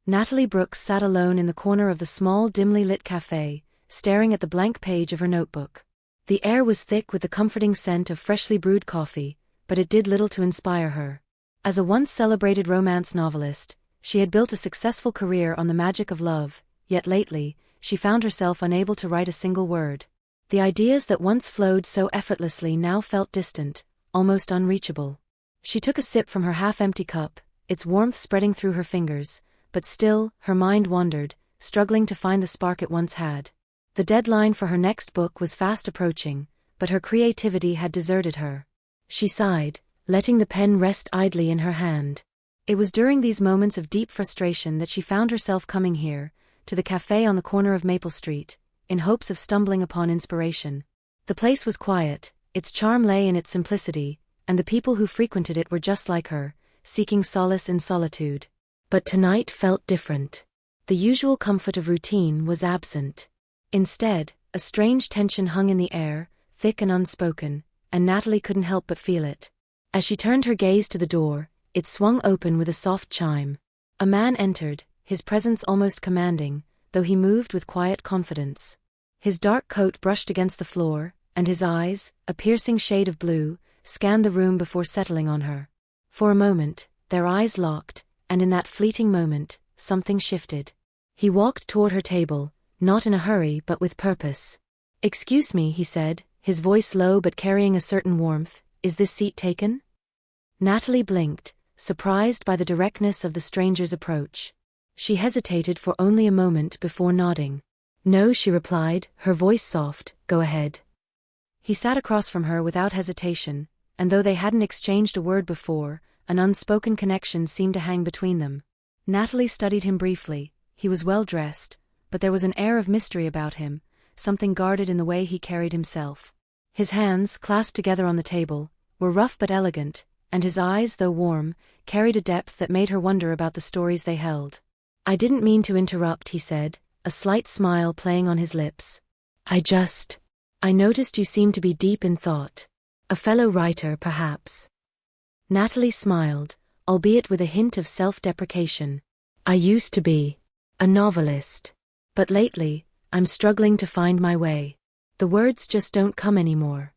Natalie Brooks sat alone in the corner of the small, dimly lit cafe, staring at the blank page of her notebook. The air was thick with the comforting scent of freshly brewed coffee, but it did little to inspire her. As a once celebrated romance novelist, she had built a successful career on the magic of love, yet lately, she found herself unable to write a single word. The ideas that once flowed so effortlessly now felt distant, almost unreachable. She took a sip from her half-empty cup, its warmth spreading through her fingers, but still, her mind wandered, struggling to find the spark it once had. The deadline for her next book was fast approaching, but her creativity had deserted her. She sighed, letting the pen rest idly in her hand. It was during these moments of deep frustration that she found herself coming here, to the cafe on the corner of Maple Street, in hopes of stumbling upon inspiration. The place was quiet, its charm lay in its simplicity, and the people who frequented it were just like her, seeking solace in solitude. But tonight felt different. The usual comfort of routine was absent. Instead, a strange tension hung in the air, thick and unspoken, and Natalie couldn't help but feel it. As she turned her gaze to the door, it swung open with a soft chime. A man entered, his presence almost commanding, though he moved with quiet confidence. His dark coat brushed against the floor, and his eyes, a piercing shade of blue, scanned the room before settling on her. For a moment, their eyes locked, and in that fleeting moment, something shifted. He walked toward her table, not in a hurry but with purpose. "Excuse me," he said, his voice low but carrying a certain warmth, "is this seat taken?" Natalie blinked, surprised by the directness of the stranger's approach. She hesitated for only a moment before nodding. "No," she replied, her voice soft, "go ahead." He sat across from her without hesitation, and though they hadn't exchanged a word before, an unspoken connection seemed to hang between them. Natalie studied him briefly. He was well dressed, but there was an air of mystery about him, something guarded in the way he carried himself. His hands, clasped together on the table, were rough but elegant, and his eyes, though warm, carried a depth that made her wonder about the stories they held. "I didn't mean to interrupt," he said, a slight smile playing on his lips. I noticed you seemed to be deep in thought. A fellow writer, perhaps." Natalie smiled, albeit with a hint of self-deprecation. "I used to be a novelist. But lately, I'm struggling to find my way. The words just don't come anymore."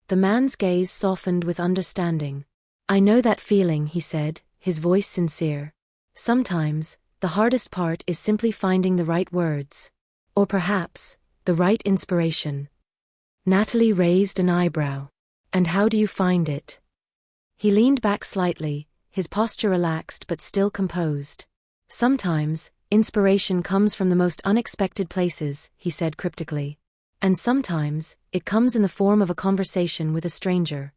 The man's gaze softened with understanding. "I know that feeling," he said, his voice sincere. "Sometimes, the hardest part is simply finding the right words. Or perhaps, the right inspiration." Natalie raised an eyebrow. "And how do you find it?" He leaned back slightly, his posture relaxed but still composed. "Sometimes, inspiration comes from the most unexpected places," he said cryptically. "And sometimes, it comes in the form of a conversation with a stranger."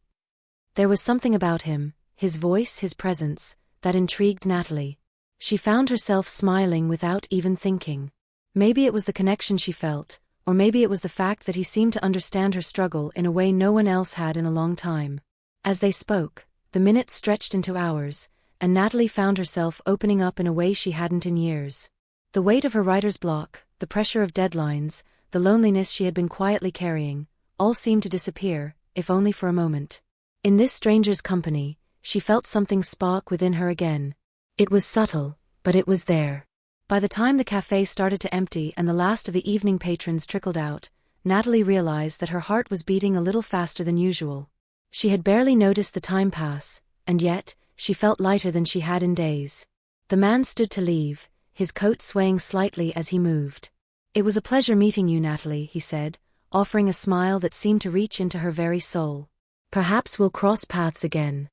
There was something about him, his voice, his presence, that intrigued Natalie. She found herself smiling without even thinking. Maybe it was the connection she felt, or maybe it was the fact that he seemed to understand her struggle in a way no one else had in a long time. As they spoke, the minutes stretched into hours, and Natalie found herself opening up in a way she hadn't in years. The weight of her writer's block, the pressure of deadlines, the loneliness she had been quietly carrying, all seemed to disappear, if only for a moment. In this stranger's company, she felt something spark within her again. It was subtle, but it was there. By the time the cafe started to empty and the last of the evening patrons trickled out, Natalie realized that her heart was beating a little faster than usual. She had barely noticed the time pass, and yet, she felt lighter than she had in days. The man stood to leave, his coat swaying slightly as he moved. "It was a pleasure meeting you, Natalie," he said, offering a smile that seemed to reach into her very soul. "Perhaps we'll cross paths again."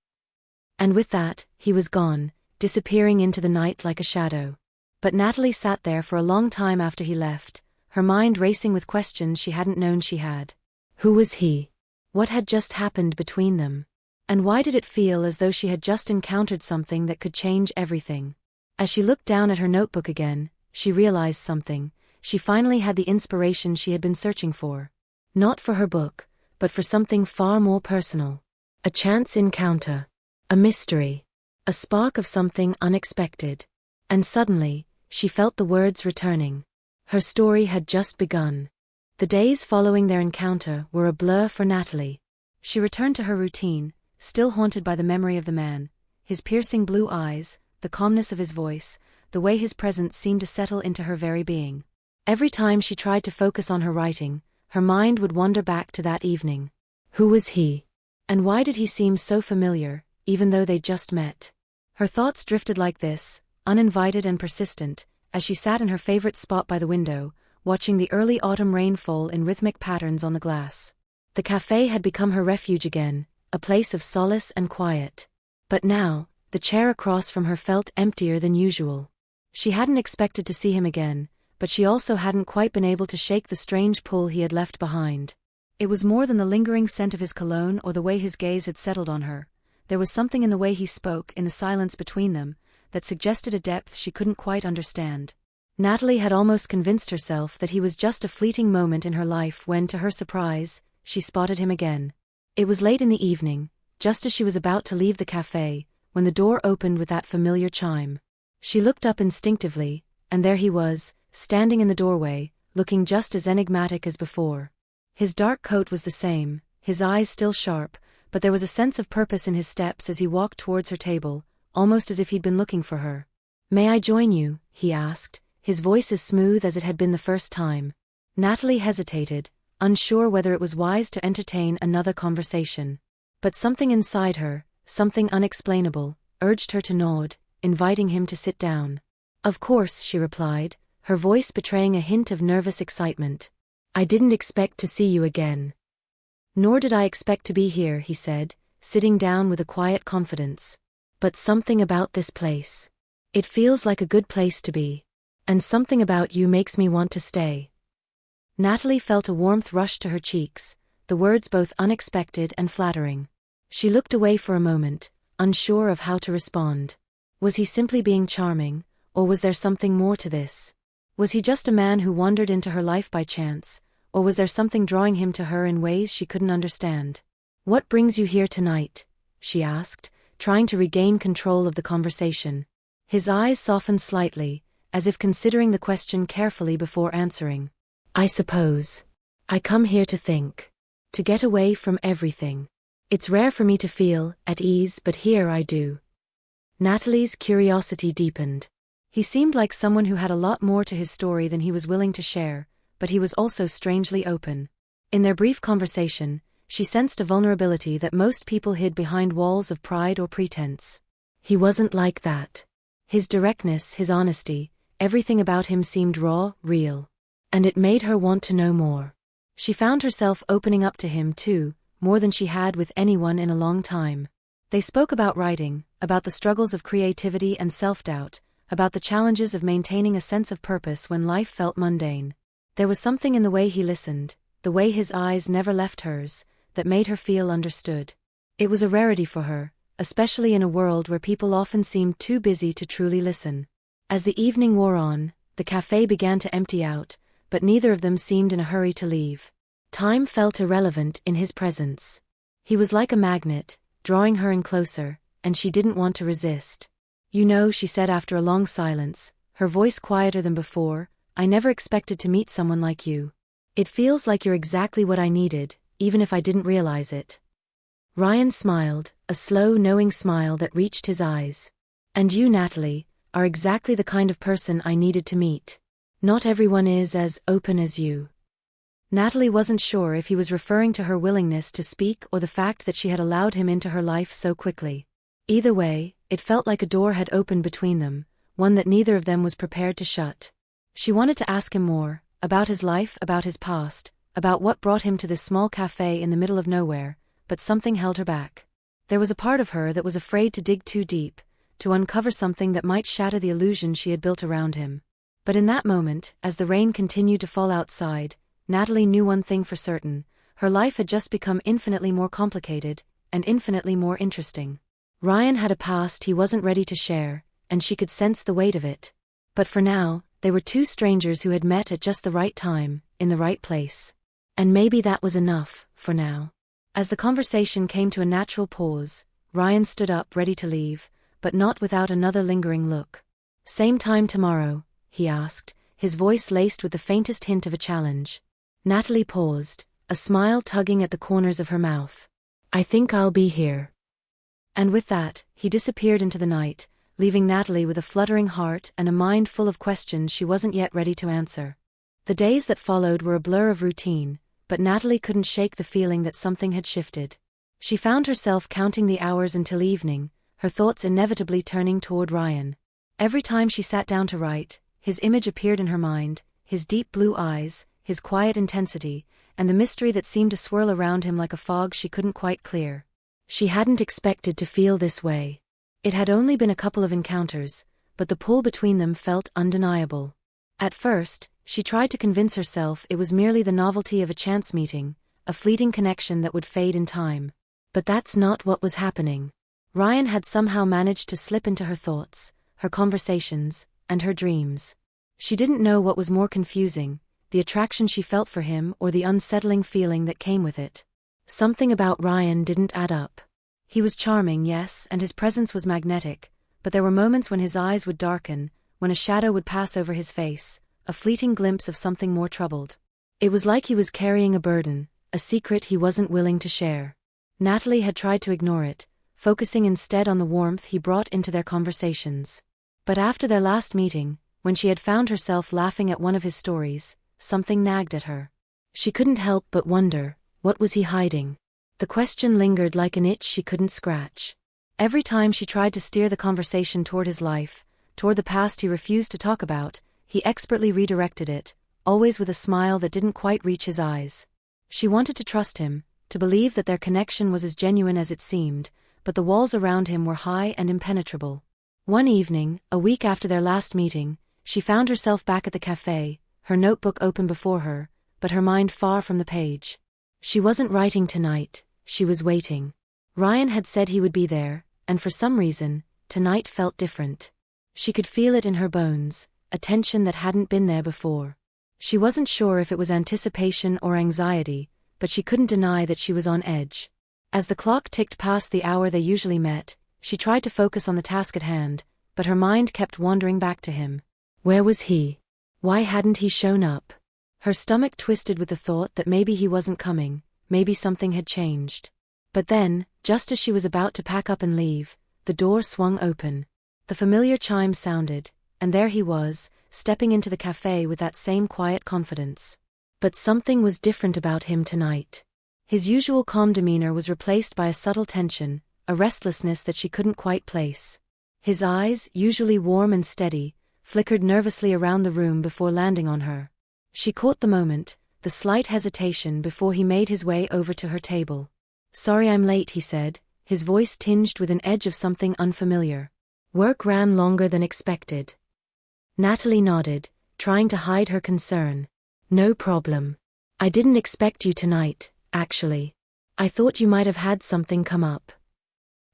And with that, he was gone, disappearing into the night like a shadow. But Natalie sat there for a long time after he left, her mind racing with questions she hadn't known she had. Who was he? What had just happened between them? And why did it feel as though she had just encountered something that could change everything? As she looked down at her notebook again, she realized something. She finally had the inspiration she had been searching for. Not for her book, but for something far more personal. A chance encounter. A mystery. A spark of something unexpected. And suddenly, she felt the words returning. Her story had just begun. The days following their encounter were a blur for Natalie. She returned to her routine, still haunted by the memory of the man, his piercing blue eyes, the calmness of his voice, the way his presence seemed to settle into her very being. Every time she tried to focus on her writing, her mind would wander back to that evening. Who was he? And why did he seem so familiar, even though they'd just met? Her thoughts drifted like this, uninvited and persistent, as she sat in her favorite spot by the window, watching the early autumn rain fall in rhythmic patterns on the glass. The cafe had become her refuge again, a place of solace and quiet. But now, the chair across from her felt emptier than usual. She hadn't expected to see him again, but she also hadn't quite been able to shake the strange pull he had left behind. It was more than the lingering scent of his cologne or the way his gaze had settled on her. There was something in the way he spoke, in the silence between them, that suggested a depth she couldn't quite understand. Natalie had almost convinced herself that he was just a fleeting moment in her life when, to her surprise, she spotted him again. It was late in the evening, just as she was about to leave the cafe, when the door opened with that familiar chime. She looked up instinctively, and there he was, standing in the doorway, looking just as enigmatic as before. His dark coat was the same, his eyes still sharp, but there was a sense of purpose in his steps as he walked towards her table, almost as if he'd been looking for her. "May I join you?" he asked, his voice as smooth as it had been the first time. Natalie hesitated, unsure whether it was wise to entertain another conversation. But something inside her, something unexplainable, urged her to nod, inviting him to sit down. "Of course," she replied, her voice betraying a hint of nervous excitement. "I didn't expect to see you again." "Nor did I expect to be here," he said, sitting down with a quiet confidence. "But something about this place. It feels like a good place to be. And something about you makes me want to stay." Natalie felt a warmth rush to her cheeks, the words both unexpected and flattering. She looked away for a moment, unsure of how to respond. Was he simply being charming, or was there something more to this? Was he just a man who wandered into her life by chance, or was there something drawing him to her in ways she couldn't understand? "What brings you here tonight?" she asked, trying to regain control of the conversation. His eyes softened slightly, as if considering the question carefully before answering. "I suppose I come here to think. To get away from everything. It's rare for me to feel at ease, but here I do." Natalie's curiosity deepened. He seemed like someone who had a lot more to his story than he was willing to share, but he was also strangely open. In their brief conversation, she sensed a vulnerability that most people hid behind walls of pride or pretense. He wasn't like that. His directness, his honesty, everything about him seemed raw, real. And it made her want to know more. She found herself opening up to him too, more than she had with anyone in a long time. They spoke about writing, about the struggles of creativity and self-doubt, about the challenges of maintaining a sense of purpose when life felt mundane. There was something in the way he listened, the way his eyes never left hers, that made her feel understood. It was a rarity for her, especially in a world where people often seemed too busy to truly listen. As the evening wore on, the cafe began to empty out, but neither of them seemed in a hurry to leave. Time felt irrelevant in his presence. He was like a magnet, drawing her in closer, and she didn't want to resist. "You know," she said after a long silence, her voice quieter than before, "I never expected to meet someone like you. It feels like you're exactly what I needed, even if I didn't realize it." Ryan smiled, a slow, knowing smile that reached his eyes. "And you, Natalie, are exactly the kind of person I needed to meet. Not everyone is as open as you." Natalie wasn't sure if he was referring to her willingness to speak or the fact that she had allowed him into her life so quickly. Either way, it felt like a door had opened between them, one that neither of them was prepared to shut. She wanted to ask him more, about his life, about his past, about what brought him to this small cafe in the middle of nowhere, but something held her back. There was a part of her that was afraid to dig too deep, to uncover something that might shatter the illusion she had built around him. But in that moment, as the rain continued to fall outside, Natalie knew one thing for certain: her life had just become infinitely more complicated, and infinitely more interesting. Ryan had a past he wasn't ready to share, and she could sense the weight of it. But for now, they were two strangers who had met at just the right time, in the right place. And maybe that was enough, for now. As the conversation came to a natural pause, Ryan stood up ready to leave, but not without another lingering look. "Same time tomorrow?" he asked, his voice laced with the faintest hint of a challenge. Natalie paused, a smile tugging at the corners of her mouth. "I think I'll be here." And with that, he disappeared into the night, leaving Natalie with a fluttering heart and a mind full of questions she wasn't yet ready to answer. The days that followed were a blur of routine, but Natalie couldn't shake the feeling that something had shifted. She found herself counting the hours until evening, her thoughts inevitably turning toward Ryan. Every time she sat down to write, his image appeared in her mind, his deep blue eyes, his quiet intensity, and the mystery that seemed to swirl around him like a fog she couldn't quite clear. She hadn't expected to feel this way. It had only been a couple of encounters, but the pull between them felt undeniable. At first, she tried to convince herself it was merely the novelty of a chance meeting, a fleeting connection that would fade in time. But that's not what was happening. Ryan had somehow managed to slip into her thoughts, her conversations, and her dreams. She didn't know what was more confusing, the attraction she felt for him or the unsettling feeling that came with it. Something about Ryan didn't add up. He was charming, yes, and his presence was magnetic, but there were moments when his eyes would darken, when a shadow would pass over his face, a fleeting glimpse of something more troubled. It was like he was carrying a burden, a secret he wasn't willing to share. Natalie had tried to ignore it, focusing instead on the warmth he brought into their conversations. But after their last meeting, when she had found herself laughing at one of his stories, something nagged at her. She couldn't help but wonder, what was he hiding? The question lingered like an itch she couldn't scratch. Every time she tried to steer the conversation toward his life, toward the past he refused to talk about, he expertly redirected it, always with a smile that didn't quite reach his eyes. She wanted to trust him, to believe that their connection was as genuine as it seemed, but the walls around him were high and impenetrable. One evening, a week after their last meeting, she found herself back at the cafe, her notebook open before her, but her mind far from the page. She wasn't writing tonight, she was waiting. Ryan had said he would be there, and for some reason, tonight felt different. She could feel it in her bones, a tension that hadn't been there before. She wasn't sure if it was anticipation or anxiety, but she couldn't deny that she was on edge. As the clock ticked past the hour they usually met, she tried to focus on the task at hand, but her mind kept wandering back to him. Where was he? Why hadn't he shown up? Her stomach twisted with the thought that maybe he wasn't coming, maybe something had changed. But then, just as she was about to pack up and leave, the door swung open. The familiar chime sounded, and there he was, stepping into the cafe with that same quiet confidence. But something was different about him tonight. His usual calm demeanor was replaced by a subtle tension, a restlessness that she couldn't quite place. His eyes, usually warm and steady, flickered nervously around the room before landing on her. She caught the moment, the slight hesitation before he made his way over to her table. "Sorry I'm late," he said, his voice tinged with an edge of something unfamiliar. "Work ran longer than expected." Natalie nodded, trying to hide her concern. "No problem. I didn't expect you tonight, actually. I thought you might have had something come up."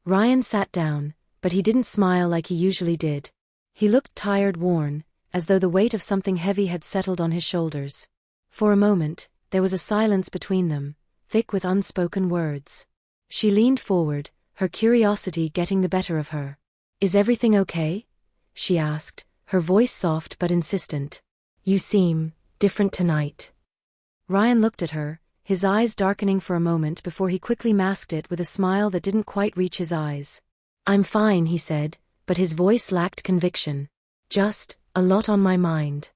Ryan sat down, but he didn't smile like he usually did. He looked tired, worn, as though the weight of something heavy had settled on his shoulders. For a moment, there was a silence between them, thick with unspoken words. She leaned forward, her curiosity getting the better of her. "Is everything okay?" she asked, her voice soft but insistent. "You seem different tonight." Ryan looked at her, his eyes darkening for a moment before he quickly masked it with a smile that didn't quite reach his eyes. "I'm fine," he said, but his voice lacked conviction. "Just a lot on my mind."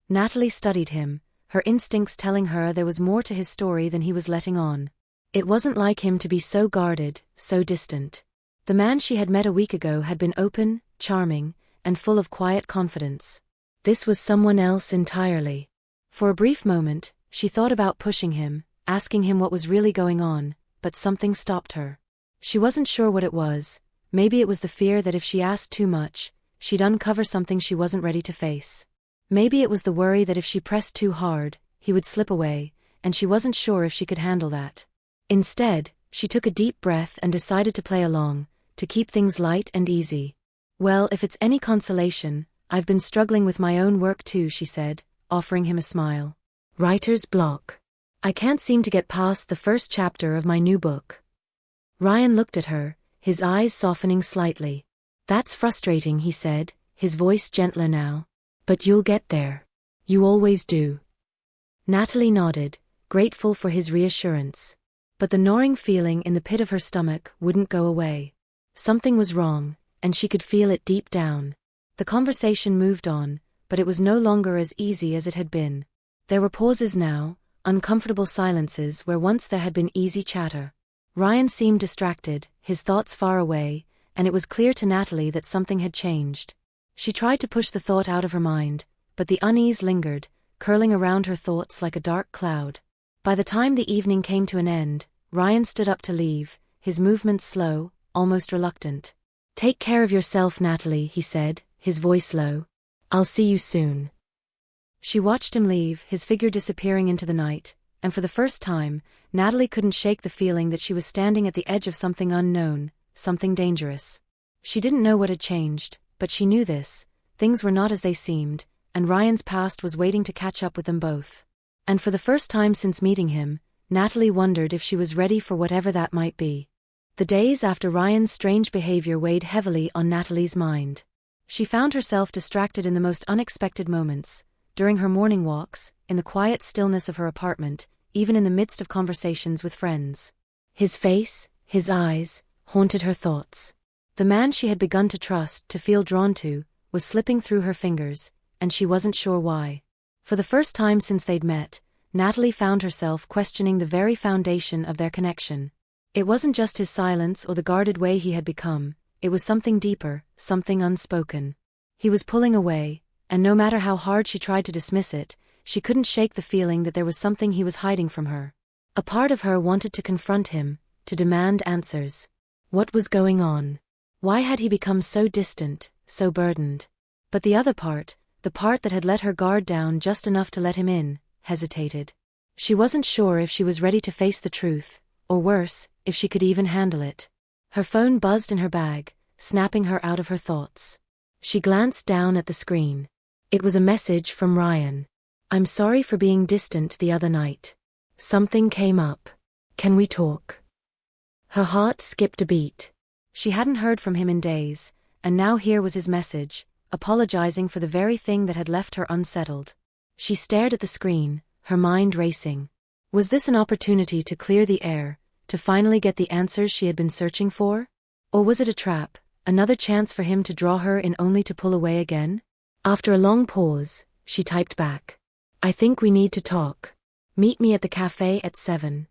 Natalie studied him, her instincts telling her there was more to his story than he was letting on. It wasn't like him to be so guarded, so distant. The man she had met a week ago had been open, charming, and full of quiet confidence. This was someone else entirely. For a brief moment, she thought about pushing him, asking him what was really going on, but something stopped her. She wasn't sure what it was. Maybe it was the fear that if she asked too much, she'd uncover something she wasn't ready to face. Maybe it was the worry that if she pressed too hard, he would slip away, and she wasn't sure if she could handle that. Instead, she took a deep breath and decided to play along, to keep things light and easy. "Well, if it's any consolation, I've been struggling with my own work too," she said, offering him a smile. "Writer's block. I can't seem to get past the first chapter of my new book." Ryan looked at her, his eyes softening slightly. "That's frustrating," he said, his voice gentler now. "But you'll get there. You always do." Natalie nodded, grateful for his reassurance. But the gnawing feeling in the pit of her stomach wouldn't go away. Something was wrong, and she could feel it deep down. The conversation moved on, but it was no longer as easy as it had been. There were pauses now, uncomfortable silences where once there had been easy chatter. Ryan seemed distracted, his thoughts far away, and it was clear to Natalie that something had changed. She tried to push the thought out of her mind, but the unease lingered, curling around her thoughts like a dark cloud. By the time the evening came to an end, Ryan stood up to leave, his movements slow, almost reluctant. "Take care of yourself, Natalie," he said, his voice low. "I'll see you soon." She watched him leave, his figure disappearing into the night, and for the first time, Natalie couldn't shake the feeling that she was standing at the edge of something unknown, something dangerous. She didn't know what had changed, but she knew this: things were not as they seemed, and Ryan's past was waiting to catch up with them both. And for the first time since meeting him, Natalie wondered if she was ready for whatever that might be. The days after Ryan's strange behavior weighed heavily on Natalie's mind. She found herself distracted in the most unexpected moments, during her morning walks, in the quiet stillness of her apartment, even in the midst of conversations with friends. His face, his eyes, haunted her thoughts. The man she had begun to trust, to feel drawn to, was slipping through her fingers, and she wasn't sure why. For the first time since they'd met, Natalie found herself questioning the very foundation of their connection. It wasn't just his silence or the guarded way he had become, it was something deeper, something unspoken. He was pulling away, and no matter how hard she tried to dismiss it, she couldn't shake the feeling that there was something he was hiding from her. A part of her wanted to confront him, to demand answers. What was going on? Why had he become so distant, so burdened? But the other part, the part that had let her guard down just enough to let him in, hesitated. She wasn't sure if she was ready to face the truth, or worse, if she could even handle it. Her phone buzzed in her bag, snapping her out of her thoughts. She glanced down at the screen. It was a message from Ryan. "I'm sorry for being distant the other night. Something came up. Can we talk?" Her heart skipped a beat. She hadn't heard from him in days, and now here was his message, apologizing for the very thing that had left her unsettled. She stared at the screen, her mind racing. Was this an opportunity to clear the air, to finally get the answers she had been searching for? Or was it a trap, another chance for him to draw her in only to pull away again? After a long pause, she typed back, "I think we need to talk. Meet me at the cafe at 7.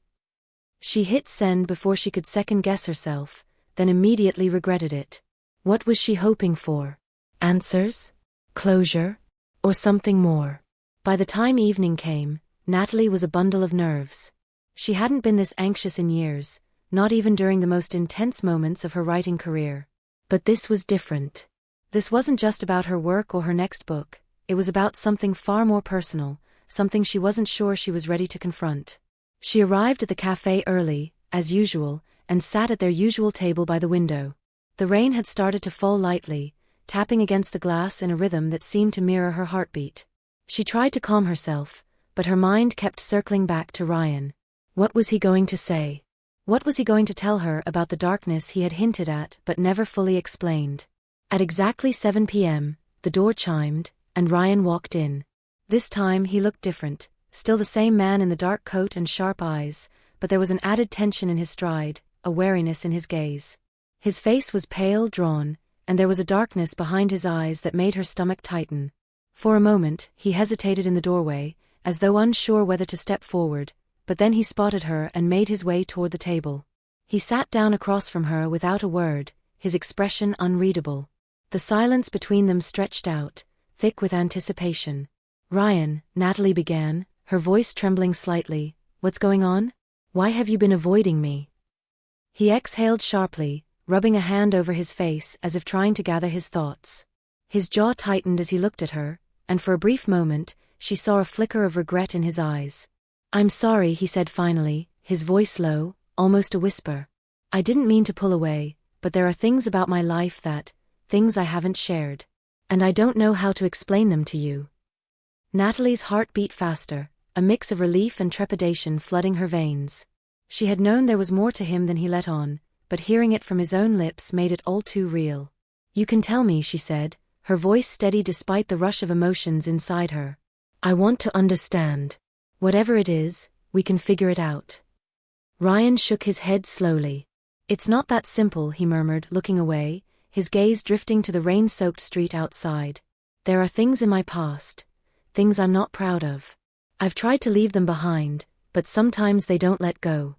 She hit send before she could second-guess herself, then immediately regretted it. What was she hoping for? Answers? Closure? Or something more? By the time evening came, Natalie was a bundle of nerves. She hadn't been this anxious in years, not even during the most intense moments of her writing career. But this was different. This wasn't just about her work or her next book, it was about something far more personal, something she wasn't sure she was ready to confront. She arrived at the cafe early, as usual, and sat at their usual table by the window. The rain had started to fall lightly, tapping against the glass in a rhythm that seemed to mirror her heartbeat. She tried to calm herself, but her mind kept circling back to Ryan. What was he going to say? What was he going to tell her about the darkness he had hinted at but never fully explained? At exactly 7 p.m., the door chimed, and Ryan walked in. This time he looked different, still the same man in the dark coat and sharp eyes, but there was an added tension in his stride, a wariness in his gaze. His face was pale, drawn, and there was a darkness behind his eyes that made her stomach tighten. For a moment, he hesitated in the doorway, as though unsure whether to step forward, but then he spotted her and made his way toward the table. He sat down across from her without a word, his expression unreadable. The silence between them stretched out, thick with anticipation. "Ryan," Natalie began, her voice trembling slightly, "what's going on? Why have you been avoiding me?" He exhaled sharply, rubbing a hand over his face as if trying to gather his thoughts. His jaw tightened as he looked at her, and for a brief moment, she saw a flicker of regret in his eyes. "I'm sorry," he said finally, his voice low, almost a whisper. "I didn't mean to pull away, but there are things about my life things I haven't shared. And I don't know how to explain them to you." Natalie's heart beat faster, a mix of relief and trepidation flooding her veins. She had known there was more to him than he let on, but hearing it from his own lips made it all too real. "You can tell me," she said, her voice steady despite the rush of emotions inside her. "I want to understand. Whatever it is, we can figure it out." Ryan shook his head slowly. "It's not that simple," he murmured, looking away, his gaze drifting to the rain-soaked street outside. There are things in my past, things I'm not proud of. I've tried to leave them behind, but sometimes they don't let go.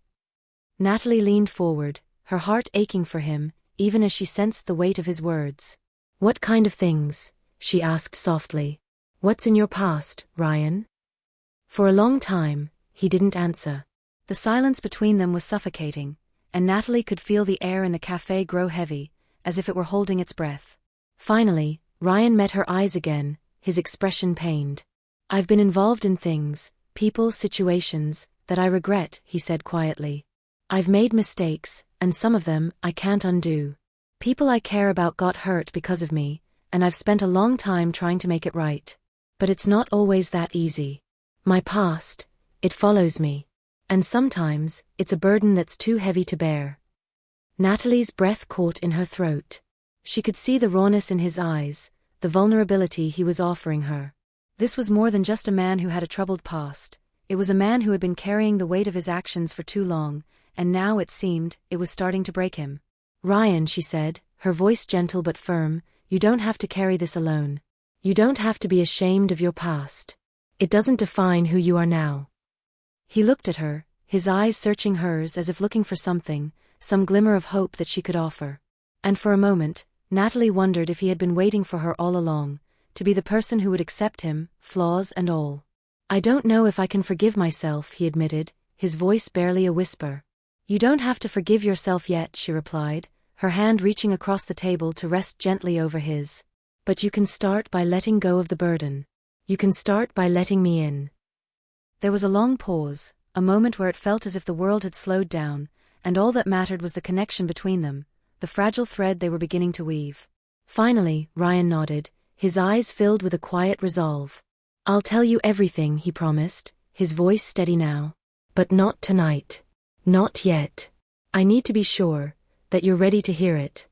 Natalie leaned forward, her heart aching for him, even as she sensed the weight of his words. What kind of things? She asked softly. What's in your past, Ryan? For a long time, he didn't answer. The silence between them was suffocating, and Natalie could feel the air in the cafe grow heavy, as if it were holding its breath. Finally, Ryan met her eyes again, his expression pained. I've been involved in things, people, situations, that I regret, he said quietly. I've made mistakes, and some of them I can't undo. People I care about got hurt because of me, and I've spent a long time trying to make it right. But it's not always that easy. My past, it follows me. And sometimes, it's a burden that's too heavy to bear. Natalie's breath caught in her throat. She could see the rawness in his eyes, the vulnerability he was offering her. This was more than just a man who had a troubled past. It was a man who had been carrying the weight of his actions for too long, and now it seemed it was starting to break him. Ryan, she said, her voice gentle but firm, you don't have to carry this alone. You don't have to be ashamed of your past. It doesn't define who you are now. He looked at her, his eyes searching hers as if looking for something, some glimmer of hope that she could offer. And for a moment, Natalie wondered if he had been waiting for her all along, to be the person who would accept him, flaws and all. I don't know if I can forgive myself, he admitted, his voice barely a whisper. You don't have to forgive yourself yet, she replied, her hand reaching across the table to rest gently over his. But you can start by letting go of the burden. You can start by letting me in. There was a long pause, a moment where it felt as if the world had slowed down, and all that mattered was the connection between them, the fragile thread they were beginning to weave. Finally, Ryan nodded, his eyes filled with a quiet resolve. I'll tell you everything, he promised, his voice steady now. But not tonight. Not yet. I need to be sure that you're ready to hear it.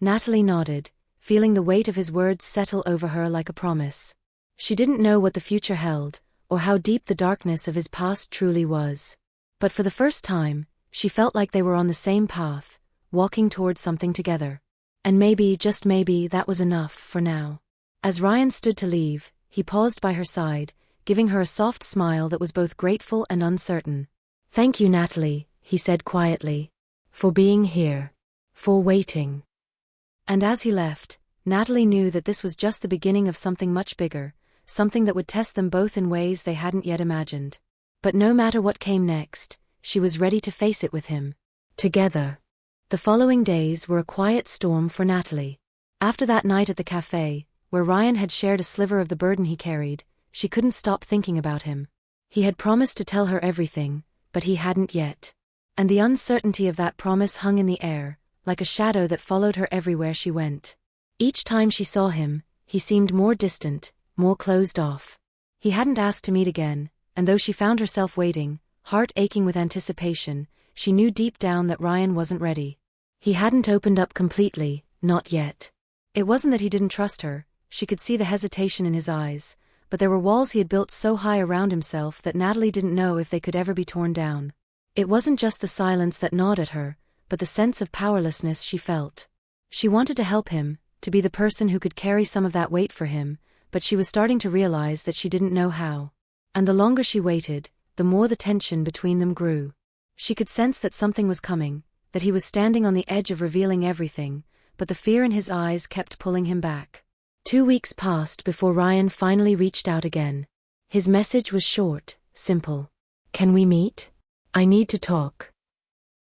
Natalie nodded, feeling the weight of his words settle over her like a promise. She didn't know what the future held, or how deep the darkness of his past truly was. But for the first time, she felt like they were on the same path, walking towards something together. And maybe, just maybe, that was enough for now. As Ryan stood to leave, he paused by her side, giving her a soft smile that was both grateful and uncertain. Thank you, Natalie, he said quietly. For being here. For waiting. And as he left, Natalie knew that this was just the beginning of something much bigger, something that would test them both in ways they hadn't yet imagined. But no matter what came next, she was ready to face it with him. Together. The following days were a quiet storm for Natalie. After that night at the cafe, where Ryan had shared a sliver of the burden he carried, she couldn't stop thinking about him. He had promised to tell her everything, but he hadn't yet. And the uncertainty of that promise hung in the air, like a shadow that followed her everywhere she went. Each time she saw him, he seemed more distant, more closed off. He hadn't asked to meet again, and though she found herself waiting, heart aching with anticipation, she knew deep down that Ryan wasn't ready. He hadn't opened up completely, not yet. It wasn't that he didn't trust her, she could see the hesitation in his eyes, but there were walls he had built so high around himself that Natalie didn't know if they could ever be torn down. It wasn't just the silence that gnawed at her, but the sense of powerlessness she felt. She wanted to help him, to be the person who could carry some of that weight for him, but she was starting to realize that she didn't know how. And the longer she waited, the more the tension between them grew. She could sense that something was coming, that he was standing on the edge of revealing everything, but the fear in his eyes kept pulling him back. 2 weeks passed before Ryan finally reached out again. His message was short, simple. Can we meet? I need to talk.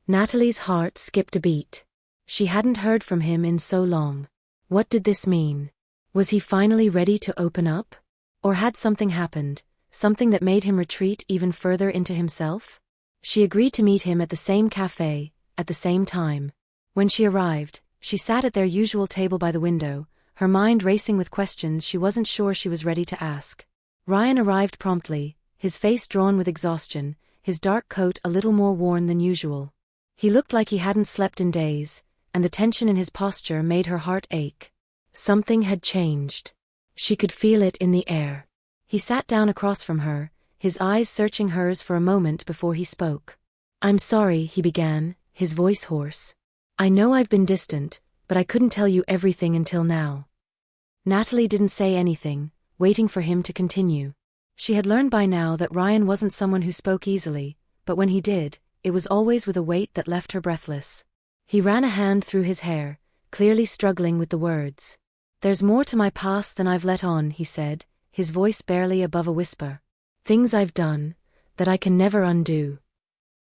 Natalie's heart skipped a beat. She hadn't heard from him in so long. What did this mean? Was he finally ready to open up? Or had something happened, something that made him retreat even further into himself? She agreed to meet him at the same cafe, at the same time. When she arrived, she sat at their usual table by the window, her mind racing with questions she wasn't sure she was ready to ask. Ryan arrived promptly, his face drawn with exhaustion, his dark coat a little more worn than usual. He looked like he hadn't slept in days, and the tension in his posture made her heart ache. Something had changed. She could feel it in the air. He sat down across from her, his eyes searching hers for a moment before he spoke. I'm sorry, he began, his voice hoarse. I know I've been distant, but I couldn't tell you everything until now." Natalie didn't say anything, waiting for him to continue. She had learned by now that Ryan wasn't someone who spoke easily, but when he did, it was always with a weight that left her breathless. He ran a hand through his hair, clearly struggling with the words. "There's more to my past than I've let on," he said, his voice barely above a whisper. "Things I've done, that I can never undo."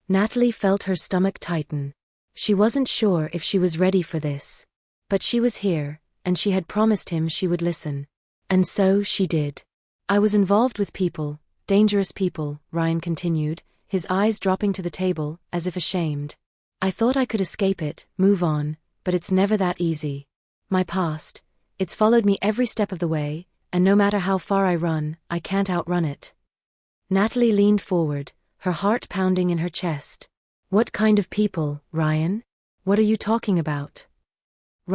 Natalie felt her stomach tighten. She wasn't sure if she was ready for this. But she was here, and she had promised him she would listen. And so she did. "I was involved with people, dangerous people," Ryan continued, his eyes dropping to the table, as if ashamed. "I thought I could escape it, move on, but it's never that easy. My past, it's followed me every step of the way, and no matter how far I run, I can't outrun it." Natalie leaned forward, her heart pounding in her chest. "What kind of people, Ryan? What are you talking about?"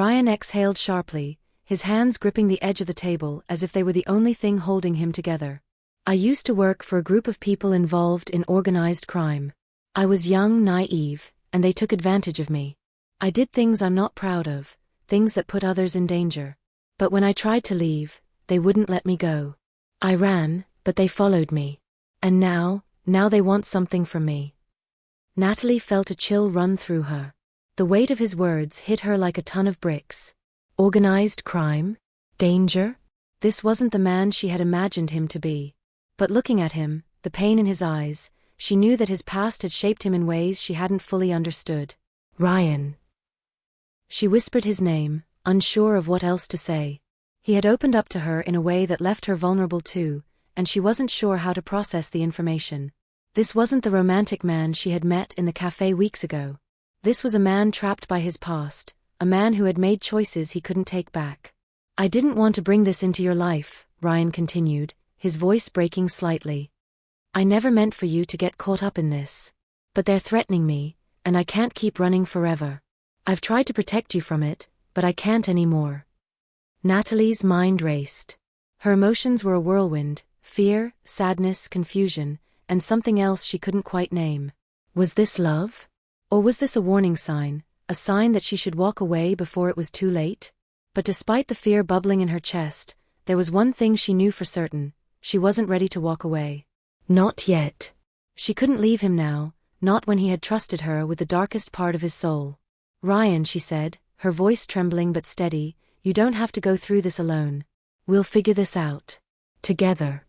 Ryan exhaled sharply, his hands gripping the edge of the table as if they were the only thing holding him together. "I used to work for a group of people involved in organized crime. I was young, naive, and they took advantage of me. I did things I'm not proud of, things that put others in danger. But when I tried to leave, they wouldn't let me go. I ran, but they followed me. And now they want something from me." Natalie felt a chill run through her. The weight of his words hit her like a ton of bricks. Organized crime? Danger? This wasn't the man she had imagined him to be. But looking at him, the pain in his eyes, she knew that his past had shaped him in ways she hadn't fully understood. "Ryan." She whispered his name, unsure of what else to say. He had opened up to her in a way that left her vulnerable too, and she wasn't sure how to process the information. This wasn't the romantic man she had met in the cafe weeks ago. This was a man trapped by his past, a man who had made choices he couldn't take back. "I didn't want to bring this into your life," Ryan continued, his voice breaking slightly. "I never meant for you to get caught up in this. But they're threatening me, and I can't keep running forever. I've tried to protect you from it, but I can't anymore." Natalie's mind raced. Her emotions were a whirlwind, fear, sadness, confusion, and something else she couldn't quite name. Was this love? Or was this a warning sign, a sign that she should walk away before it was too late? But despite the fear bubbling in her chest, there was one thing she knew for certain: she wasn't ready to walk away. Not yet. She couldn't leave him now, not when he had trusted her with the darkest part of his soul. "Ryan," she said, her voice trembling but steady, "you don't have to go through this alone. We'll figure this out. Together."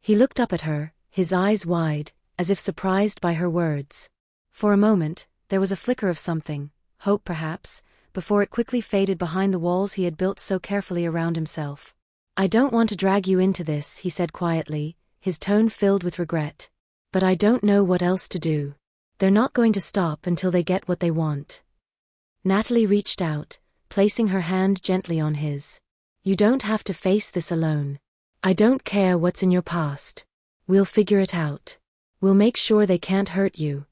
He looked up at her, his eyes wide, as if surprised by her words. For a moment, there was a flicker of something, hope perhaps, before it quickly faded behind the walls he had built so carefully around himself. "I don't want to drag you into this," he said quietly, his tone filled with regret. "But I don't know what else to do. They're not going to stop until they get what they want." Natalie reached out, placing her hand gently on his. "You don't have to face this alone. I don't care what's in your past. We'll figure it out. We'll make sure they can't hurt you."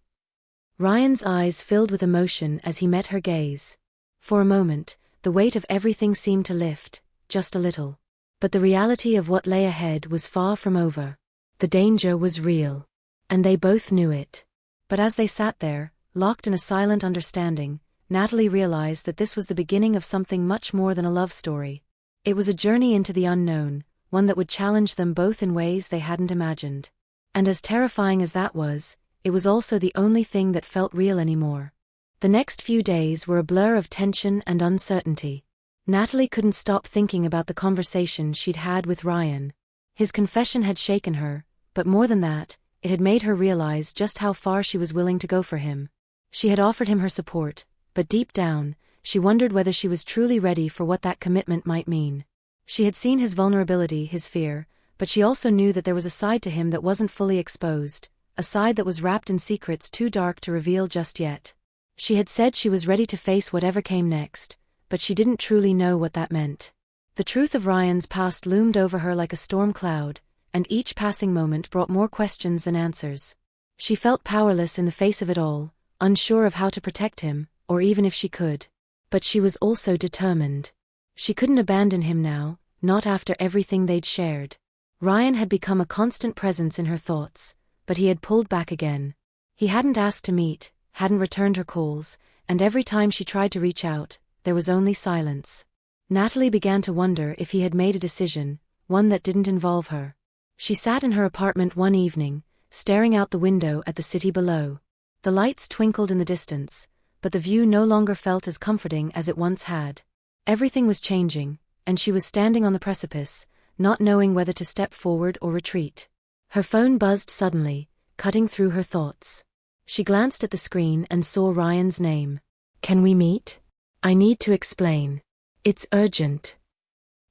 Ryan's eyes filled with emotion as he met her gaze. For a moment, the weight of everything seemed to lift, just a little. But the reality of what lay ahead was far from over. The danger was real. And they both knew it. But as they sat there, locked in a silent understanding, Natalie realized that this was the beginning of something much more than a love story. It was a journey into the unknown, one that would challenge them both in ways they hadn't imagined. And as terrifying as that was, it was also the only thing that felt real anymore. The next few days were a blur of tension and uncertainty. Natalie couldn't stop thinking about the conversation she'd had with Ryan. His confession had shaken her, but more than that, it had made her realize just how far she was willing to go for him. She had offered him her support, but deep down, she wondered whether she was truly ready for what that commitment might mean. She had seen his vulnerability, his fear, but she also knew that there was a side to him that wasn't fully exposed, a side that was wrapped in secrets too dark to reveal just yet. She had said she was ready to face whatever came next, but she didn't truly know what that meant. The truth of Ryan's past loomed over her like a storm cloud, and each passing moment brought more questions than answers. She felt powerless in the face of it all, unsure of how to protect him, or even if she could. But she was also determined. She couldn't abandon him now, not after everything they'd shared. Ryan had become a constant presence in her thoughts, but he had pulled back again. He hadn't asked to meet, hadn't returned her calls, and every time she tried to reach out, there was only silence. Natalie began to wonder if he had made a decision, one that didn't involve her. She sat in her apartment one evening, staring out the window at the city below. The lights twinkled in the distance, but the view no longer felt as comforting as it once had. Everything was changing, and she was standing on the precipice, not knowing whether to step forward or retreat. Her phone buzzed suddenly, cutting through her thoughts. She glanced at the screen and saw Ryan's name. "Can we meet? I need to explain. It's urgent."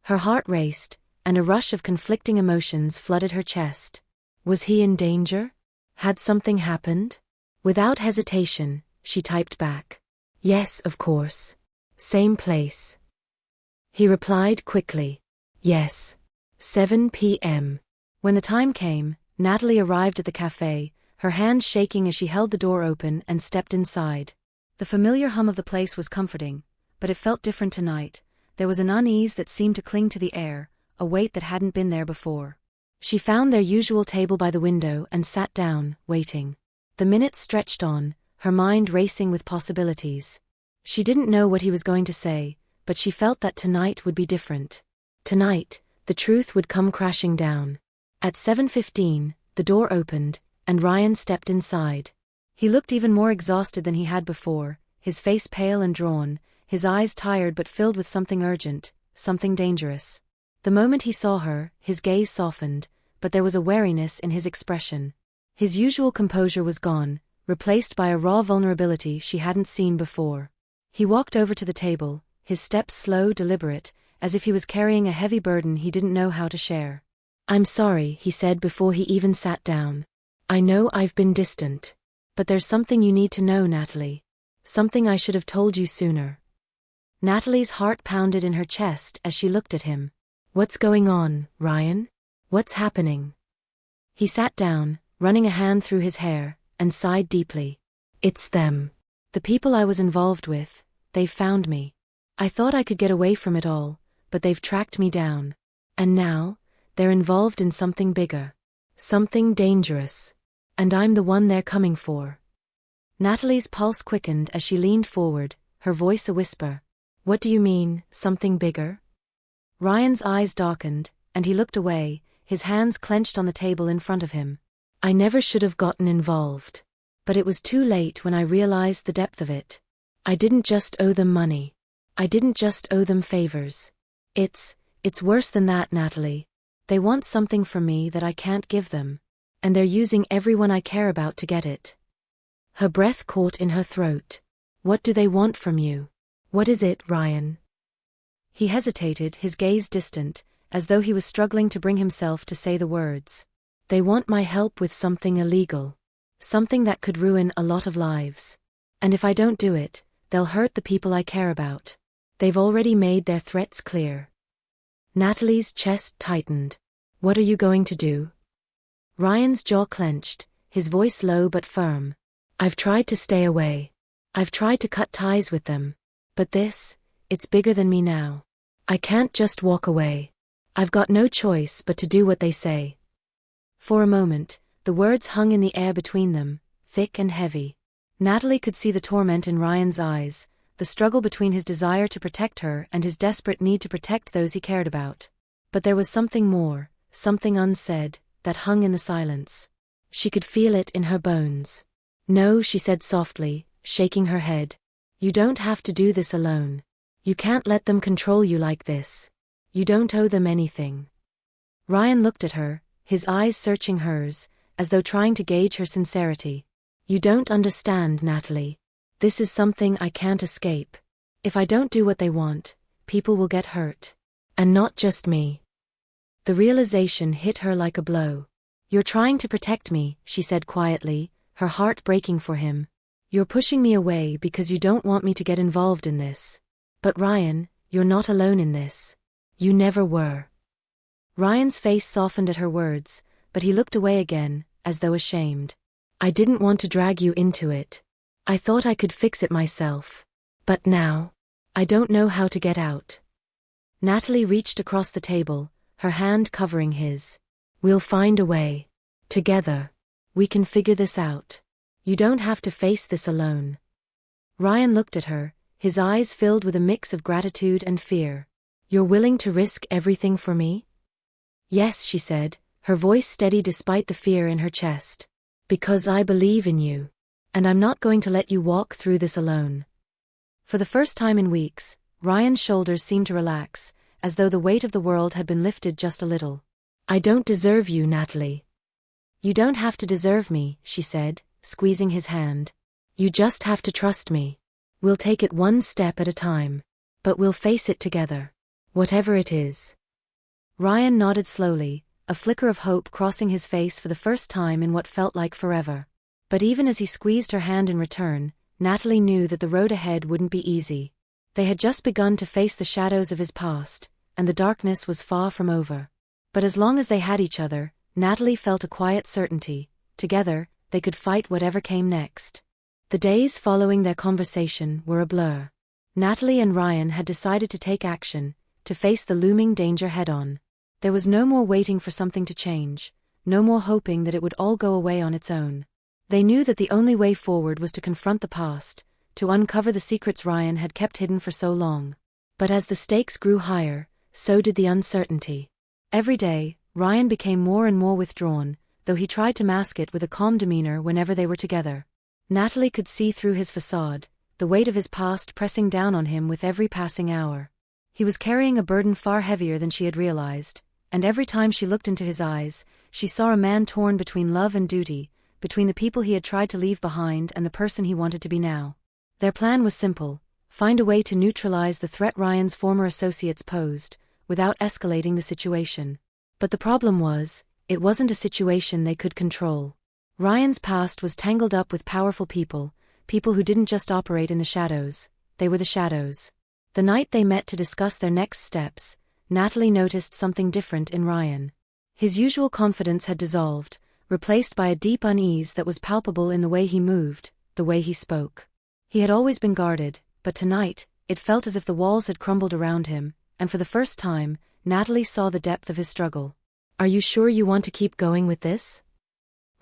Her heart raced, and a rush of conflicting emotions flooded her chest. Was he in danger? Had something happened? Without hesitation, she typed back, "Yes, of course. Same place." He replied quickly, "Yes. 7 p.m. When the time came, Natalie arrived at the cafe, her hand shaking as she held the door open and stepped inside. The familiar hum of the place was comforting, but it felt different tonight. There was an unease that seemed to cling to the air, a weight that hadn't been there before. She found their usual table by the window and sat down, waiting. The minutes stretched on, her mind racing with possibilities. She didn't know what he was going to say, but she felt that tonight would be different. Tonight, the truth would come crashing down. At 7:15, the door opened, and Ryan stepped inside. He looked even more exhausted than he had before, his face pale and drawn, his eyes tired but filled with something urgent, something dangerous. The moment he saw her, his gaze softened, but there was a wariness in his expression. His usual composure was gone, replaced by a raw vulnerability she hadn't seen before. He walked over to the table, his steps slow, deliberate, as if he was carrying a heavy burden he didn't know how to share. "I'm sorry," he said before he even sat down. "I know I've been distant. But there's something you need to know, Natalie. Something I should have told you sooner." Natalie's heart pounded in her chest as she looked at him. "What's going on, Ryan? What's happening?" He sat down, running a hand through his hair, and sighed deeply. "It's them. The people I was involved with, they've found me. I thought I could get away from it all, but they've tracked me down. And now, they're involved in something bigger. Something dangerous. And I'm the one they're coming for." Natalie's pulse quickened as she leaned forward, her voice a whisper. "What do you mean, something bigger?" Ryan's eyes darkened, and he looked away, his hands clenched on the table in front of him. "I never should have gotten involved. But it was too late when I realized the depth of it. I didn't just owe them money. I didn't just owe them favors. It's worse than that, Natalie. They want something from me that I can't give them. And they're using everyone I care about to get it." Her breath caught in her throat. "What do they want from you? What is it, Ryan?" He hesitated, his gaze distant, as though he was struggling to bring himself to say the words. "They want my help with something illegal. Something that could ruin a lot of lives. And if I don't do it, they'll hurt the people I care about. They've already made their threats clear." Natalie's chest tightened. "What are you going to do?" Ryan's jaw clenched, his voice low but firm. "I've tried to stay away. I've tried to cut ties with them. But it's bigger than me now. I can't just walk away. I've got no choice but to do what they say." For a moment, the words hung in the air between them, thick and heavy. Natalie could see the torment in Ryan's eyes, the struggle between his desire to protect her and his desperate need to protect those he cared about. But there was something more, something unsaid, that hung in the silence. She could feel it in her bones. "No," she said softly, shaking her head. "You don't have to do this alone. You can't let them control you like this. You don't owe them anything." Ryan looked at her, his eyes searching hers, as though trying to gauge her sincerity. "You don't understand, Natalie. This is something I can't escape. If I don't do what they want, people will get hurt. And not just me." The realization hit her like a blow. "You're trying to protect me," she said quietly, her heart breaking for him. "You're pushing me away because you don't want me to get involved in this. But Ryan, you're not alone in this. You never were." Ryan's face softened at her words, but he looked away again, as though ashamed. "I didn't want to drag you into it. I thought I could fix it myself. But now, I don't know how to get out." Natalie reached across the table, her hand covering his. "We'll find a way. Together. We can figure this out. You don't have to face this alone." Ryan looked at her, his eyes filled with a mix of gratitude and fear. "You're willing to risk everything for me?" "Yes," she said, her voice steady despite the fear in her chest. "Because I believe in you. And I'm not going to let you walk through this alone." For the first time in weeks, Ryan's shoulders seemed to relax, as though the weight of the world had been lifted just a little. "I don't deserve you, Natalie." "You don't have to deserve me," she said, squeezing his hand. "You just have to trust me. We'll take it one step at a time. But we'll face it together. Whatever it is." Ryan nodded slowly, a flicker of hope crossing his face for the first time in what felt like forever. But even as he squeezed her hand in return, Natalie knew that the road ahead wouldn't be easy. They had just begun to face the shadows of his past, and the darkness was far from over. But as long as they had each other, Natalie felt a quiet certainty. Together, they could fight whatever came next. The days following their conversation were a blur. Natalie and Ryan had decided to take action, to face the looming danger head-on. There was no more waiting for something to change, no more hoping that it would all go away on its own. They knew that the only way forward was to confront the past, to uncover the secrets Ryan had kept hidden for so long. But as the stakes grew higher, so did the uncertainty. Every day, Ryan became more and more withdrawn, though he tried to mask it with a calm demeanor whenever they were together. Natalie could see through his facade, the weight of his past pressing down on him with every passing hour. He was carrying a burden far heavier than she had realized, and every time she looked into his eyes, she saw a man torn between love and duty, between the people he had tried to leave behind and the person he wanted to be now. Their plan was simple: find a way to neutralize the threat Ryan's former associates posed, without escalating the situation. But the problem was, it wasn't a situation they could control. Ryan's past was tangled up with powerful people who didn't just operate in the shadows, they were the shadows. The night they met to discuss their next steps, Natalie noticed something different in Ryan. His usual confidence had dissolved, replaced by a deep unease that was palpable in the way he moved, the way he spoke. He had always been guarded, but tonight, it felt as if the walls had crumbled around him, and for the first time, Natalie saw the depth of his struggle. "Are you sure you want to keep going with this?"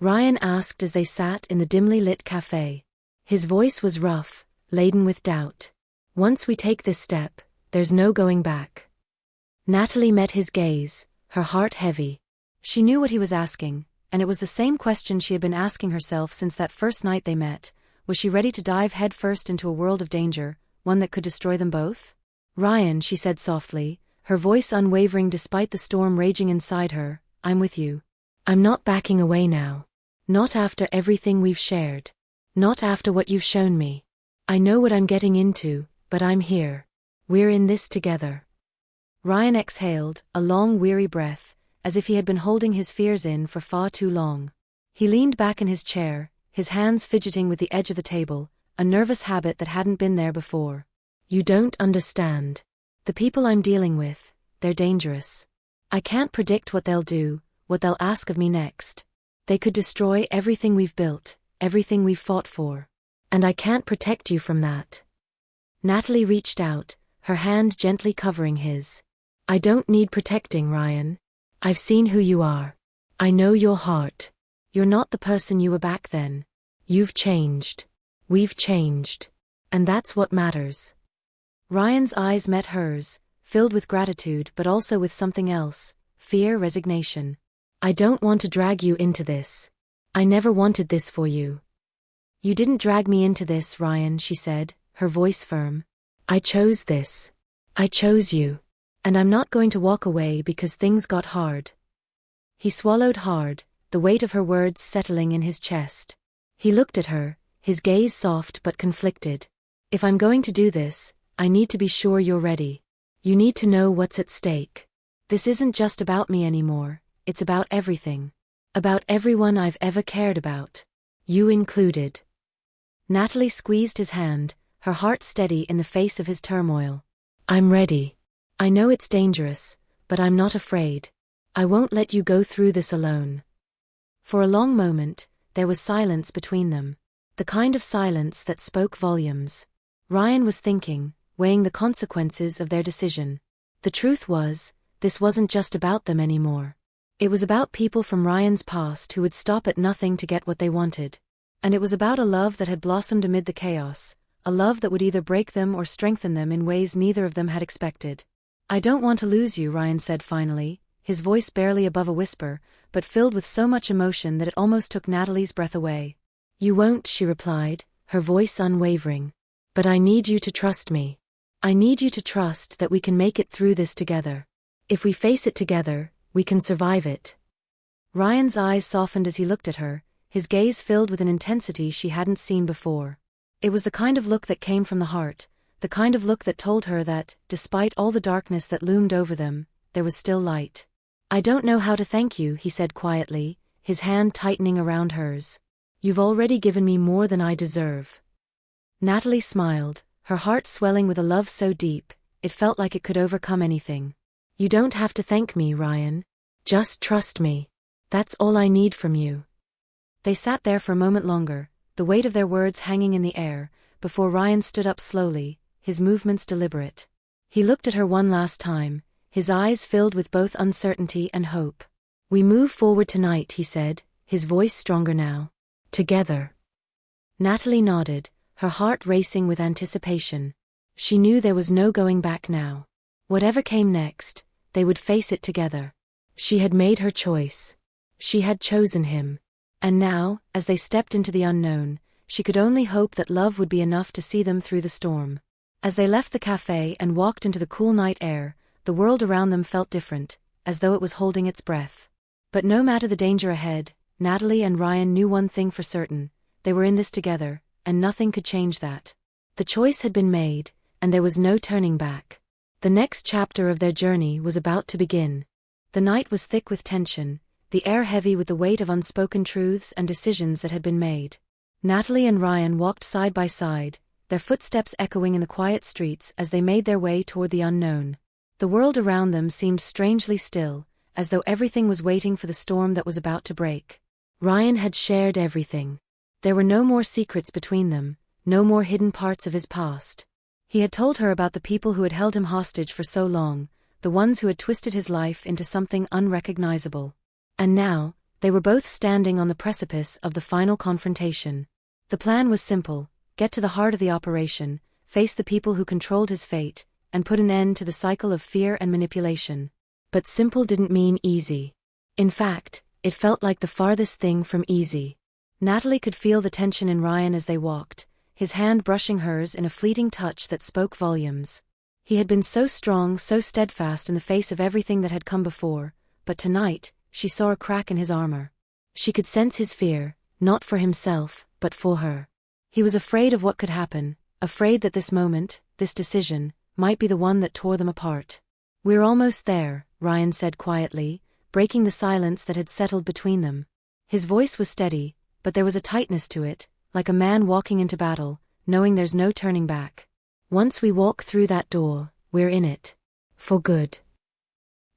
Ryan asked as they sat in the dimly lit cafe. His voice was rough, laden with doubt. "Once we take this step, there's no going back." Natalie met his gaze, her heart heavy. She knew what he was asking, and it was the same question she had been asking herself since that first night they met. Was she ready to dive headfirst into a world of danger, one that could destroy them both? "Ryan," she said softly, her voice unwavering despite the storm raging inside her, "I'm with you. I'm not backing away now. Not after everything we've shared. Not after what you've shown me. I know what I'm getting into, but I'm here. We're in this together." Ryan exhaled, a long weary breath, as if he had been holding his fears in for far too long. He leaned back in his chair, his hands fidgeting with the edge of the table, a nervous habit that hadn't been there before. "You don't understand. The people I'm dealing with, they're dangerous. I can't predict what they'll do, what they'll ask of me next. They could destroy everything we've built, everything we've fought for. And I can't protect you from that." Natalie reached out, her hand gently covering his. "I don't need protecting, Ryan. I've seen who you are. I know your heart. You're not the person you were back then. You've changed. We've changed. And that's what matters." Ryan's eyes met hers, filled with gratitude but also with something else, fear, resignation. "I don't want to drag you into this. I never wanted this for you." "You didn't drag me into this, Ryan," she said, her voice firm. "I chose this. I chose you. And I'm not going to walk away because things got hard." He swallowed hard, the weight of her words settling in his chest. He looked at her, his gaze soft but conflicted. "If I'm going to do this, I need to be sure you're ready. You need to know what's at stake. This isn't just about me anymore, it's about everything. About everyone I've ever cared about. You included." Natalie squeezed his hand, her heart steady in the face of his turmoil. "I'm ready. I know it's dangerous, but I'm not afraid. I won't let you go through this alone." For a long moment, there was silence between them. The kind of silence that spoke volumes. Ryan was thinking, weighing the consequences of their decision. The truth was, this wasn't just about them anymore. It was about people from Ryan's past who would stop at nothing to get what they wanted. And it was about a love that had blossomed amid the chaos, a love that would either break them or strengthen them in ways neither of them had expected. "I don't want to lose you," Ryan said finally, his voice barely above a whisper, but filled with so much emotion that it almost took Natalie's breath away. "You won't," she replied, her voice unwavering. "But I need you to trust me. I need you to trust that we can make it through this together. If we face it together, we can survive it." Ryan's eyes softened as he looked at her, his gaze filled with an intensity she hadn't seen before. It was the kind of look that came from the heart, the kind of look that told her that, despite all the darkness that loomed over them, there was still light. "I don't know how to thank you," he said quietly, his hand tightening around hers. "You've already given me more than I deserve." Natalie smiled, her heart swelling with a love so deep, it felt like it could overcome anything. "You don't have to thank me, Ryan. Just trust me. That's all I need from you." They sat there for a moment longer, the weight of their words hanging in the air, before Ryan stood up slowly, his movements deliberate. He looked at her one last time, his eyes filled with both uncertainty and hope. "We move forward tonight," he said, his voice stronger now. "Together." Natalie nodded, her heart racing with anticipation. She knew there was no going back now. Whatever came next, they would face it together. She had made her choice. She had chosen him. And now, as they stepped into the unknown, she could only hope that love would be enough to see them through the storm. As they left the cafe and walked into the cool night air, the world around them felt different, as though it was holding its breath. But no matter the danger ahead, Natalie and Ryan knew one thing for certain: they were in this together, and nothing could change that. The choice had been made, and there was no turning back. The next chapter of their journey was about to begin. The night was thick with tension, the air heavy with the weight of unspoken truths and decisions that had been made. Natalie and Ryan walked side by side, their footsteps echoing in the quiet streets as they made their way toward the unknown. The world around them seemed strangely still, as though everything was waiting for the storm that was about to break. Ryan had shared everything. There were no more secrets between them, no more hidden parts of his past. He had told her about the people who had held him hostage for so long, the ones who had twisted his life into something unrecognizable. And now, they were both standing on the precipice of the final confrontation. The plan was simple: get to the heart of the operation, face the people who controlled his fate, and put an end to the cycle of fear and manipulation. But simple didn't mean easy. In fact, it felt like the farthest thing from easy. Natalie could feel the tension in Ryan as they walked, his hand brushing hers in a fleeting touch that spoke volumes. He had been so strong, so steadfast in the face of everything that had come before, but tonight, she saw a crack in his armor. She could sense his fear, not for himself, but for her. He was afraid of what could happen, afraid that this moment, this decision, might be the one that tore them apart. "We're almost there," Ryan said quietly, breaking the silence that had settled between them. His voice was steady, but there was a tightness to it, like a man walking into battle, knowing there's no turning back. "Once we walk through that door, we're in it. For good."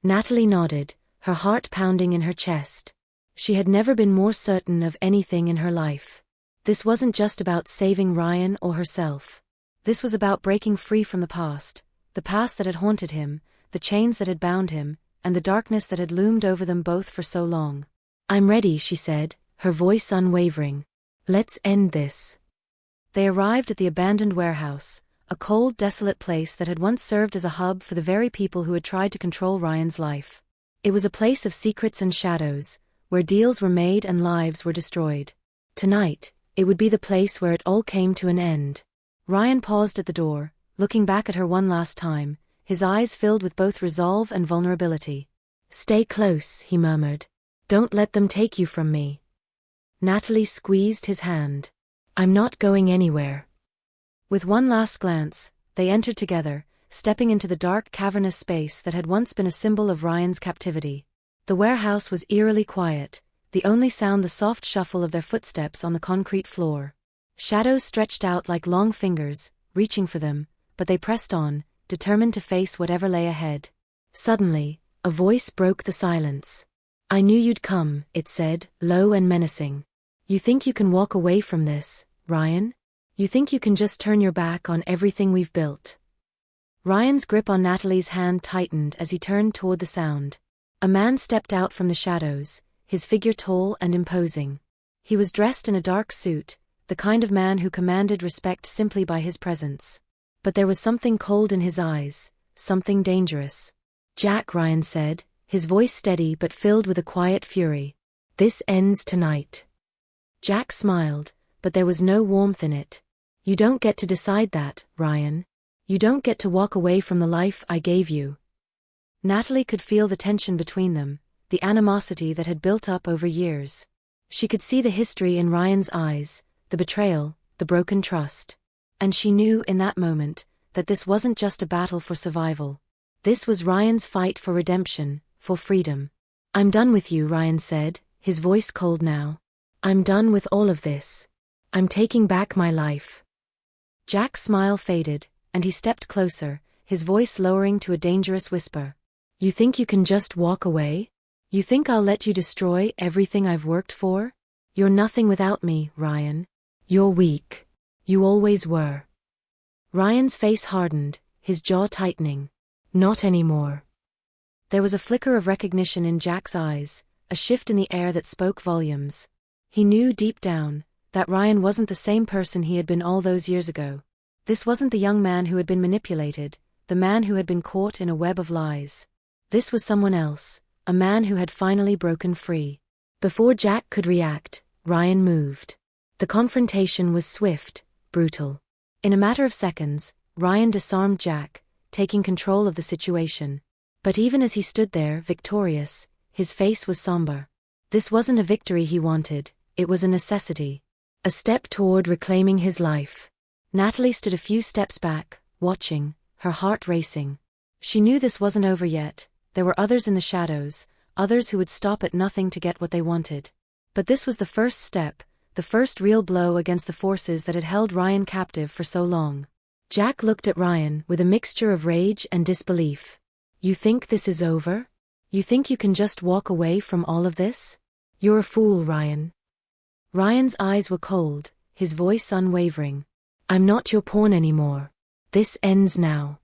Natalie nodded, her heart pounding in her chest. She had never been more certain of anything in her life. This wasn't just about saving Ryan or herself. This was about breaking free from the past that had haunted him, the chains that had bound him, and the darkness that had loomed over them both for so long. "I'm ready," she said, her voice unwavering. "Let's end this." They arrived at the abandoned warehouse, a cold, desolate place that had once served as a hub for the very people who had tried to control Ryan's life. It was a place of secrets and shadows, where deals were made and lives were destroyed. Tonight, it would be the place where it all came to an end. Ryan paused at the door, looking back at her one last time, his eyes filled with both resolve and vulnerability. "Stay close," he murmured. "Don't let them take you from me." Natalie squeezed his hand. "I'm not going anywhere." With one last glance, they entered together, stepping into the dark, cavernous space that had once been a symbol of Ryan's captivity. The warehouse was eerily quiet, the only sound the soft shuffle of their footsteps on the concrete floor. Shadows stretched out like long fingers, reaching for them, but they pressed on, determined to face whatever lay ahead. Suddenly, a voice broke the silence. "I knew you'd come," it said, low and menacing. "You think you can walk away from this, Ryan? You think you can just turn your back on everything we've built?" Ryan's grip on Natalie's hand tightened as he turned toward the sound. A man stepped out from the shadows, his figure tall and imposing. He was dressed in a dark suit, the kind of man who commanded respect simply by his presence. But there was something cold in his eyes, something dangerous. "Jack," Ryan said, his voice steady but filled with a quiet fury. "This ends tonight." Jack smiled, but there was no warmth in it. "You don't get to decide that, Ryan. You don't get to walk away from the life I gave you." Natalie could feel the tension between them, the animosity that had built up over years. She could see the history in Ryan's eyes, the betrayal, the broken trust. And she knew in that moment that this wasn't just a battle for survival. This was Ryan's fight for redemption, for freedom. "I'm done with you," Ryan said, his voice cold now. "I'm done with all of this. I'm taking back my life." Jack's smile faded, and he stepped closer, his voice lowering to a dangerous whisper. "You think you can just walk away? You think I'll let you destroy everything I've worked for? You're nothing without me, Ryan. You're weak. You always were." Ryan's face hardened, his jaw tightening. "Not anymore." There was a flicker of recognition in Jack's eyes, a shift in the air that spoke volumes. He knew deep down that Ryan wasn't the same person he had been all those years ago. This wasn't the young man who had been manipulated, the man who had been caught in a web of lies. This was someone else, a man who had finally broken free. Before Jack could react, Ryan moved. The confrontation was swift, brutal. In a matter of seconds, Ryan disarmed Jack, taking control of the situation. But even as he stood there, victorious, his face was somber. This wasn't a victory he wanted, it was a necessity. A step toward reclaiming his life. Natalie stood a few steps back, watching, her heart racing. She knew this wasn't over yet. There were others in the shadows, others who would stop at nothing to get what they wanted. But this was the first step, the first real blow against the forces that had held Ryan captive for so long. Jack looked at Ryan with a mixture of rage and disbelief. "You think this is over? You think you can just walk away from all of this? You're a fool, Ryan." Ryan's eyes were cold, his voice unwavering. "I'm not your pawn anymore. This ends now."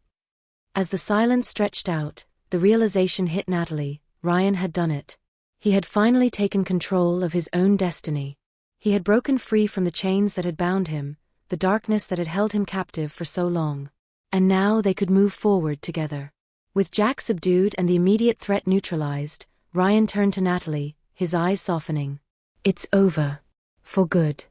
As the silence stretched out, the realization hit Natalie: Ryan had done it. He had finally taken control of his own destiny. He had broken free from the chains that had bound him, the darkness that had held him captive for so long. And now they could move forward together. With Jack subdued and the immediate threat neutralized, Ryan turned to Natalie, his eyes softening. "It's over. For good."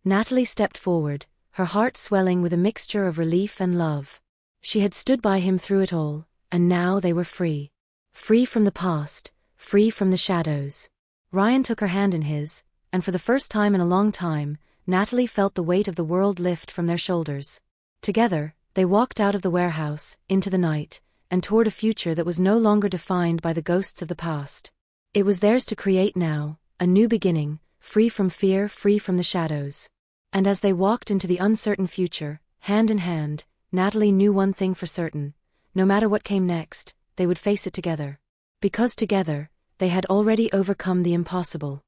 Natalie stepped forward, her heart swelling with a mixture of relief and love. She had stood by him through it all, and now they were free. Free from the past, free from the shadows. Ryan took her hand in his, and for the first time in a long time, Natalie felt the weight of the world lift from their shoulders. Together, they walked out of the warehouse, into the night, and toward a future that was no longer defined by the ghosts of the past. It was theirs to create now, a new beginning, free from fear, free from the shadows. And as they walked into the uncertain future, hand in hand, Natalie knew one thing for certain: no matter what came next, they would face it together. Because together, they had already overcome the impossible.